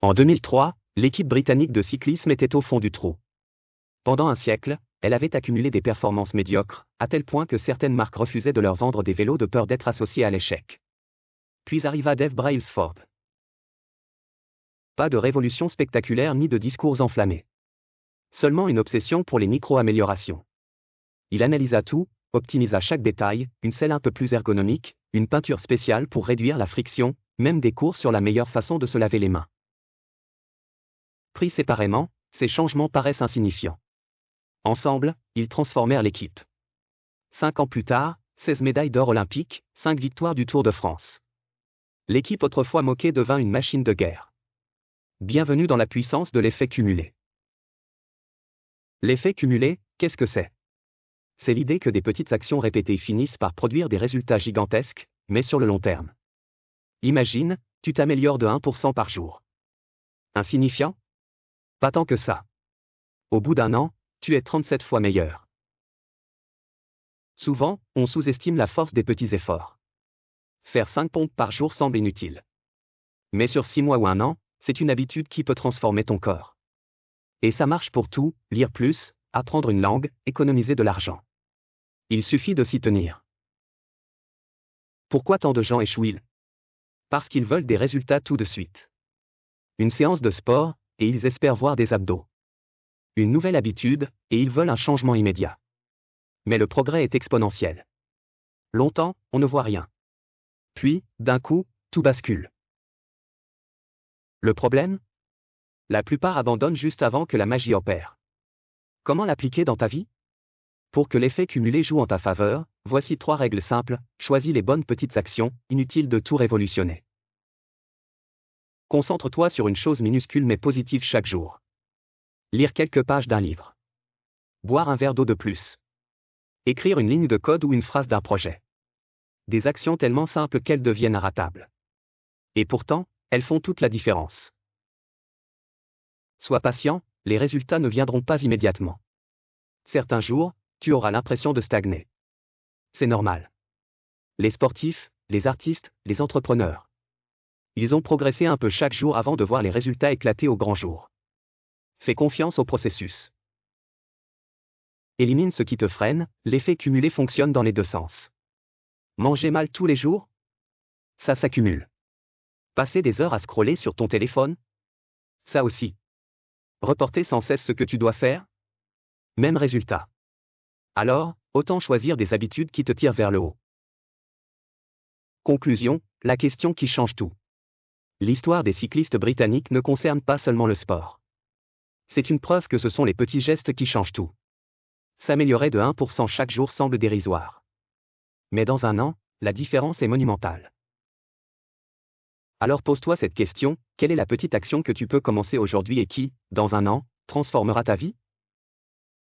En 2003, l'équipe britannique de cyclisme était au fond du trou. Pendant un siècle, elle avait accumulé des performances médiocres, à tel point que certaines marques refusaient de leur vendre des vélos de peur d'être associées à l'échec. Puis arriva Dave Brailsford. Pas de révolution spectaculaire ni de discours enflammés. Seulement une obsession pour les micro-améliorations. Il analysa tout, optimisa chaque détail, une selle un peu plus ergonomique, une peinture spéciale pour réduire la friction, même des cours sur la meilleure façon de se laver les mains. Pris séparément, ces changements paraissent insignifiants. Ensemble, ils transformèrent l'équipe. 5 ans plus tard, 16 médailles d'or olympiques, 5 victoires du Tour de France. L'équipe autrefois moquée devint une machine de guerre. Bienvenue dans la puissance de l'effet cumulé. L'effet cumulé, qu'est-ce que c'est ? C'est l'idée que des petites actions répétées finissent par produire des résultats gigantesques, mais sur le long terme. Imagine, tu t'améliores de 1% par jour. Insignifiant ? Pas tant que ça. Au bout d'un an, tu es 37 fois meilleur. Souvent, on sous-estime la force des petits efforts. Faire 5 pompes par jour semble inutile. Mais sur 6 mois ou un an, c'est une habitude qui peut transformer ton corps. Et ça marche pour tout, lire plus, apprendre une langue, économiser de l'argent. Il suffit de s'y tenir. Pourquoi tant de gens échouent-ils ? Parce qu'ils veulent des résultats tout de suite. Une séance de sport, et ils espèrent voir des abdos. Une nouvelle habitude, et ils veulent un changement immédiat. Mais le progrès est exponentiel. Longtemps, on ne voit rien. Puis, d'un coup, tout bascule. Le problème ? La plupart abandonnent juste avant que la magie opère. Comment l'appliquer dans ta vie ? Pour que l'effet cumulé joue en ta faveur, voici 3 règles simples. Choisis les bonnes petites actions, inutile de tout révolutionner. Concentre-toi sur une chose minuscule mais positive chaque jour. Lire quelques pages d'un livre. Boire un verre d'eau de plus. Écrire une ligne de code ou une phrase d'un projet. Des actions tellement simples qu'elles deviennent inratables. Et pourtant, elles font toute la différence. Sois patient, les résultats ne viendront pas immédiatement. Certains jours, tu auras l'impression de stagner. C'est normal. Les sportifs, les artistes, les entrepreneurs. Ils ont progressé un peu chaque jour avant de voir les résultats éclater au grand jour. Fais confiance au processus. Élimine ce qui te freine, l'effet cumulé fonctionne dans les deux sens. Manger mal tous les jours ? Ça s'accumule. Passer des heures à scroller sur ton téléphone ? Ça aussi. Reporter sans cesse ce que tu dois faire ? Même résultat. Alors, autant choisir des habitudes qui te tirent vers le haut. Conclusion, la question qui change tout. L'histoire des cyclistes britanniques ne concerne pas seulement le sport. C'est une preuve que ce sont les petits gestes qui changent tout. S'améliorer de 1% chaque jour semble dérisoire. Mais dans un an, la différence est monumentale. Alors pose-toi cette question, quelle est la petite action que tu peux commencer aujourd'hui et qui, dans un an, transformera ta vie ?